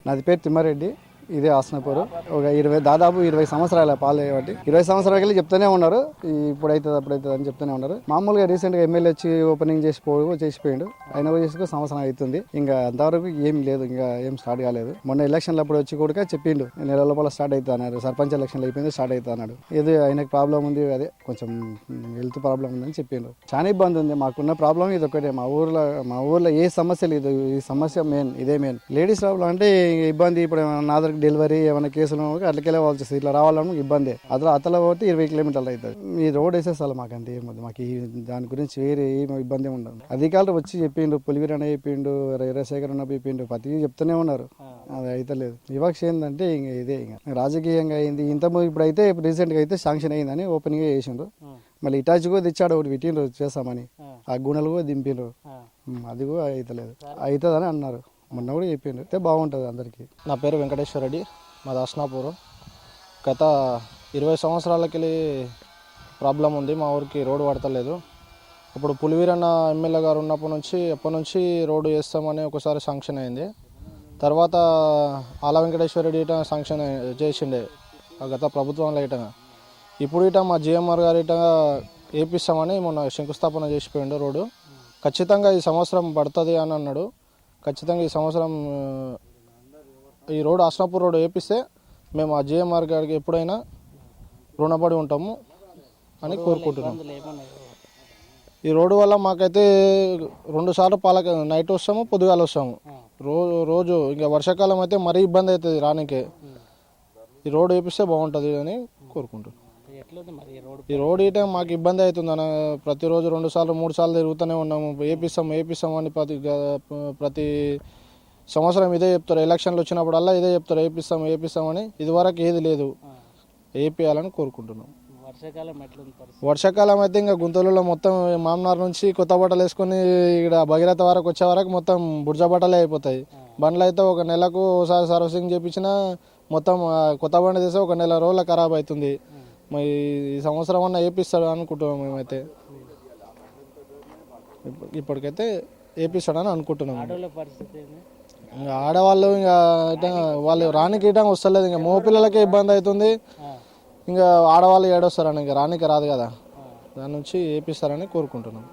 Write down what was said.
నాది పేరు తిమ్మారెడ్డి, ఇదే ఆసనపూరు. ఒక దాదాపు 20 సంవత్సరాల పాలు కాబట్టి 20 సంవత్సరాలకి వెళ్ళి చెప్తూనే ఉన్నారు, ఇప్పుడైతుంది అప్పుడైతుంది అని చెప్తూనే ఉన్నారు. మామూలుగా రీసెంట్గా ఎమ్మెల్యే వచ్చి ఓపెనింగ్ చేసిపోయాడు, ఆయన కూడా సంవత్సరం అవుతుంది. ఇంకా అంతవరకు ఏం లేదు, ఇంకా ఏం స్టార్ట్ కాలేదు. మొన్న ఎలక్షన్లు అప్పుడు వచ్చి కూడా చెప్పిండు నెల లోపల స్టార్ట్ అవుతా అన్నారు. సర్పంచ్ ఎలక్షన్లు అయిపోయింది, స్టార్ట్ అవుతా అన్నాడు. ఏదో ఆయనకు ప్రాబ్లం ఉంది, అదే కొంచెం హెల్త్ ప్రాబ్లం ఉందని చెప్పిండు. చాలా ఇబ్బంది ఉంది, మాకున్న ప్రాబ్లం ఇది ఒకటే. మా ఊర్లో ఏ సమస్య లేదు, ఈ సమస్య ఇదే మెయిన్. లేడీస్ ప్రాబ్లం అంటే ఇబ్బంది. ఇప్పుడు నాదర్ డెలివరీ ఏమైనా కేసులు అట్లకెళ్ళే వాళ్ళు వస్తుంది, ఇట్లా రావాలని ఇబ్బంది. అతల పోతే 20 కిలోమీటర్లు అవుతుంది. ఈ రోడ్ వేసేసాలి మాకంటే ఏముంది, మాకు దాని గురించి వేరే ఏమి ఇబ్బంది ఉండదు. అధికారులు వచ్చి చెప్పిండు, పులివీర అని చెప్పిండు, వీరశేఖర్ అన్న చెప్పిండు, ప్రతి చెప్తూనే ఉన్నారు, అది అయితే లేదు. వివక్ష ఏంటంటే ఇంక ఇదే, ఇంకా రాజకీయంగా అయింది. ఇప్పుడైతే రీసెంట్గా అయితే శాంక్షన్ అయిందని ఓపెనింగ్ చేసిండు. మళ్ళీ ఇటాచి కూడా తెచ్చాడు, ఒకటి పెట్టిండ్రు చేస్తామని, ఆ గుణలు కూడా దింపిండ్రు, అది కూడా అవుతలేదు. అవుతుందని అన్నారు, మొన్న కూడా చెప్పిండు. అయితే బాగుంటుంది అందరికీ. నా పేరు వెంకటేశ్వర రెడ్డి, మాది అస్నాపూరు. గత 20 సంవత్సరాలకి ప్రాబ్లం ఉంది, మా ఊరికి రోడ్డు పడతలేదు. ఇప్పుడు పులివీరన్న ఎమ్మెల్యే గారు ఎప్పటి నుంచి రోడ్డు వేస్తామని ఒకసారి శాంక్షన్ అయింది. తర్వాత ఆల వెంకటేశ్వర రెడ్డి ఇట శాంక్షన్ చేసిండే గత ప్రభుత్వంలో ఇప్పుడు మా జిఎంఆర్ గారు వేపిస్తామని మొన్న శంకుస్థాపన చేసిపోయిండు రోడ్డు. ఖచ్చితంగా ఈ సంవత్సరం పడుతుంది అని అన్నాడు. ఖచ్చితంగా ఈ సంవత్సరం ఈ రోడ్డు అస్నాపూర్ రోడ్డు వేపిస్తే మేము ఆ జిఎంఆర్ గారికి ఎప్పుడైనా రుణపడి ఉంటాము అని కోరుకుంటున్నాం. ఈ రోడ్డు వల్ల మాకైతే 2 సార్లు నైట్ వస్తాము, పొద్దుగాల వస్తాము. రోజు ఇంకా వర్షాకాలం అయితే మరీ ఇబ్బంది అవుతుంది రానికి. ఈ రోడ్డు వేపిస్తే బాగుంటుంది అని కోరుకుంటున్నాం. ఈ రోడ్ ఇటే మాకు ఇబ్బంది అవుతుంది అన్న, ప్రతిరోజు 2 సార్లు 3 సార్లు తిరుగుతూనే ఉన్నాము. వేపిస్తాం అని ప్రతి సంవత్సరం ఇదే చెప్తారు. ఎలక్షన్లు వచ్చినప్పుడల్లా ఇదే చెప్తారు, వేపిస్తామని. ఇదివరకు ఏది లేదు, వేపియాలని కోరుకుంటున్నాం. వర్షాకాలం అయితే ఇంకా గుంతలలో మొత్తం మామనార్ నుంచి కొత్త బట్టలు వేసుకొని ఇక్కడ భగీరథ వరకు వచ్చే వరకు మొత్తం బుర్జ బట్టలే అయిపోతాయి. బండ్లు అయితే ఒక నెలకు ఒకసారి సర్వీసింగ్ చేయించినా మొత్తం కొత్త బండి తీస్తే 1 నెల రోజులు ఖరాబ్ అవుతుంది. మరి ఈ సంవత్సరం అన్నా వేపిస్తాడు అనుకుంటున్నాం. మేమైతే ఇప్పటికైతే వేపిస్తాడని అనుకుంటున్నాం. ఇంకా ఆడవాళ్ళు ఇంకా వాళ్ళు రానికి ఇటంగా వస్తలేదు, ఇంకా మగపిల్లలకే ఇబ్బంది అవుతుంది. ఇంకా ఆడవాళ్ళు ఏడొస్తారని ఇంకా రానికి రాదు కదా, దాని నుంచి వేపిస్తారని కోరుకుంటున్నాం.